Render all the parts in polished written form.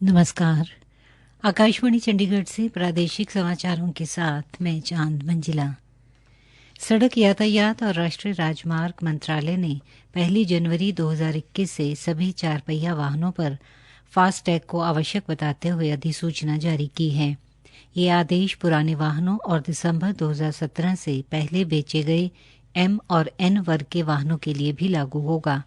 नमस्कार। आकाशवाणी चंडीगढ़ से प्रादेशिक समाचारों के साथ मैं चांद मंजिला। सड़क यातायात और राष्ट्रीय राजमार्ग मंत्रालय ने 1 जनवरी 2021 से सभी 4 पहिया वाहनों पर फास्टैग को आवश्यक बताते हुए अधिसूचना जारी की है। ये आदेश पुराने वाहनों और दिसंबर 2017 से पहले बेचे गए M और N वर्ग के वाहनों के लिए भी लागू होगा।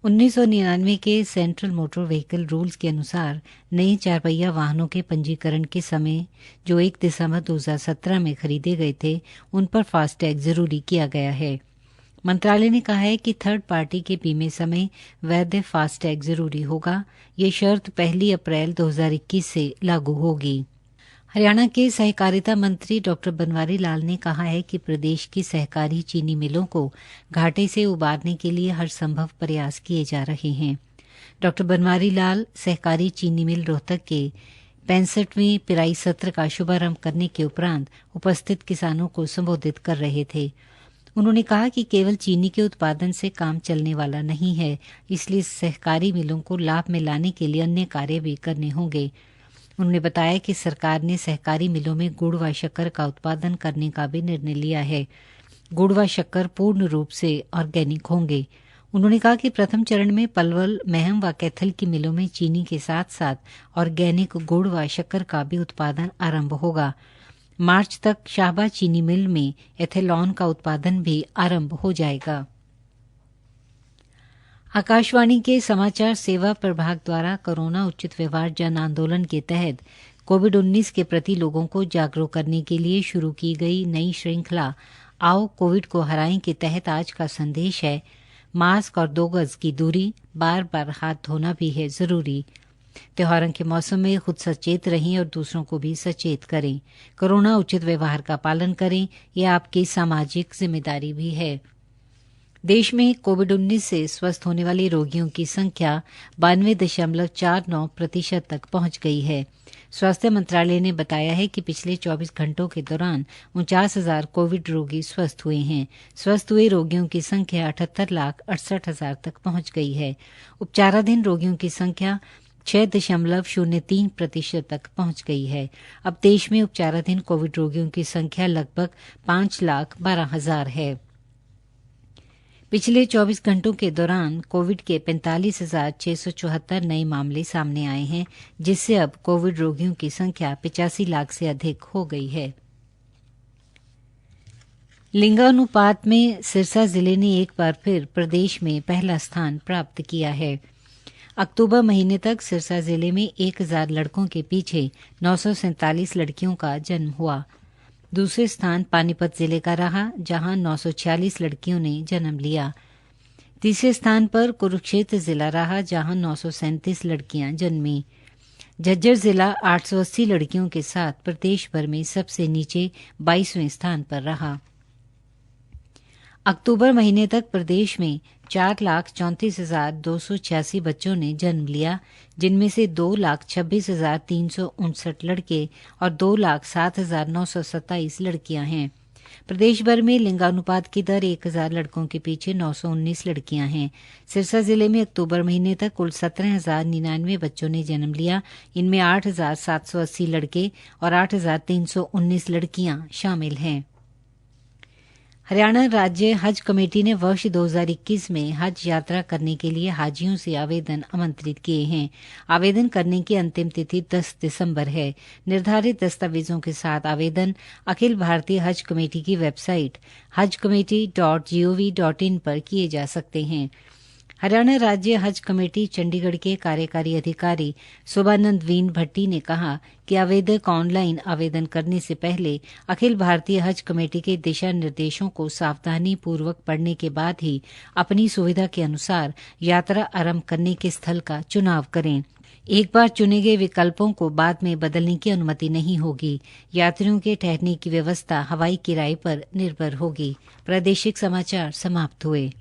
1999 के सेंट्रल मोटर व्हीकल रूल्स के अनुसार नए 4 पहिया वाहनों के पंजीकरण के समय जो 1 दिसंबर 2017 में खरीदे गए थे, उन पर फास्टैग जरूरी किया गया है। मंत्रालय ने कहा है कि थर्ड पार्टी के बीमे समय वैध फास्टैग जरूरी होगा। ये शर्त 1 अप्रैल 2021 से लागू होगी। हरियाणा के सहकारिता मंत्री डॉ बनवारी लाल ने कहा है कि प्रदेश की सहकारी चीनी मिलों को घाटे से उबारने के लिए हर संभव प्रयास किए जा रहे हैं। डॉ बनवारी लाल सहकारी चीनी मिल रोहतक के 65वें पिराई सत्र का शुभारंभ करने के उपरांत उपस्थित किसानों को संबोधित कर रहे थे। उन्होंने कहा कि केवल चीनी के उत्पादन से काम चलने वाला नहीं है, इसलिए सहकारी मिलों को लाभ में लाने के लिए अन्य कार्य भी करने होंगे। उन्होंने बताया कि सरकार ने सहकारी मिलों में गुड़ व शक्कर का उत्पादन करने का भी निर्णय लिया है। गुड़ व शक्कर पूर्ण रूप से ऑर्गेनिक होंगे। उन्होंने कहा कि प्रथम चरण में पलवल, महम व कैथल की मिलों में चीनी के साथ साथ ऑर्गेनिक गुड़ व शक्कर का भी उत्पादन आरंभ होगा। मार्च तक शाहबा चीनी मिल में एथेलॉन का उत्पादन भी आरंभ हो जाएगा। आकाशवाणी के समाचार सेवा प्रभाग द्वारा कोरोना उचित व्यवहार जन आंदोलन के तहत कोविड-19 के प्रति लोगों को जागरूक करने के लिए शुरू की गई नई श्रृंखला आओ कोविड को हराएं के तहत आज का संदेश है, मास्क और 2 गज की दूरी, बार-बार हाथ धोना भी है ज़रूरी। त्योहारों के मौसम में खुद सचेत रहें और दूसरों को भी सचेत करें। कोरोना उचित व्यवहार का पालन करें, यह आपकी सामाजिक जिम्मेदारी भी है। देश में कोविड-19 से स्वस्थ होने वाले रोगियों की संख्या 92.49% तक पहुंच गई है। स्वास्थ्य मंत्रालय ने बताया है कि पिछले 24 घंटों के दौरान 49,000 कोविड रोगी स्वस्थ हुए हैं। स्वस्थ हुए रोगियों की संख्या 78,68,000 तक पहुंच गई है। उपचाराधीन रोगियों की संख्या 6.03% तक पहुंच गई है। अब देश में उपचाराधीन कोविड रोगियों की संख्या लगभग 5,12,000 है। पिछले 24 घंटों के दौरान कोविड के 45,674 नए मामले सामने आए हैं, जिससे अब कोविड रोगियों की संख्या 85 लाख से अधिक हो गई है। लिंगानुपात में सिरसा जिले ने एक बार फिर प्रदेश में पहला स्थान प्राप्त किया है। अक्टूबर महीने तक सिरसा जिले में 1,000 लड़कों के पीछे 947 लड़कियों का जन्म हुआ। दूसरे स्थान पानीपत जिले का रहा, जहां 946 लड़कियों ने जन्म लिया। तीसरे स्थान पर कुरुक्षेत्र जिला रहा, जहां 937 लड़कियां जन्मी। झज्जर जिला 880 लड़कियों के साथ प्रदेश भर में सबसे नीचे 22वें स्थान पर रहा। अक्टूबर महीने तक प्रदेश में 4,34,286 बच्चों ने जन्म लिया, जिनमें से 2,26,359 लड़के और 2,07,927 लड़कियां हैं। प्रदेश भर में लिंगानुपात की दर 1,000 लड़कों के पीछे 919 लड़कियां हैं। सिरसा जिले में अक्टूबर महीने तक कुल 17,099 बच्चों ने जन्म लिया। इनमें 8,780 लड़के और 8,319 लड़कियां शामिल हैं। हरियाणा राज्य हज कमेटी ने वर्ष 2021 में हज यात्रा करने के लिए हाजियों से आवेदन आमंत्रित किए हैं। आवेदन करने की अंतिम तिथि 10 दिसंबर है। निर्धारित दस्तावेजों के साथ आवेदन अखिल भारतीय हज कमेटी की वेबसाइट hajcommittee.gov.in पर किए जा सकते हैं। हरियाणा राज्य हज कमेटी चंडीगढ़ के कार्यकारी अधिकारी शोभानंद वीन भट्टी ने कहा कि आवेदक ऑनलाइन आवेदन करने से पहले अखिल भारतीय हज कमेटी के दिशा निर्देशों को सावधानी पूर्वक पढ़ने के बाद ही अपनी सुविधा के अनुसार यात्रा आरंभ करने के स्थल का चुनाव करें। एक बार चुने गए विकल्पों को बाद में बदलने की अनुमति नहीं होगी। यात्रियों के ठहरने की व्यवस्था हवाई किराए पर निर्भर होगी। प्रादेशिक समाचार समाप्त हुए।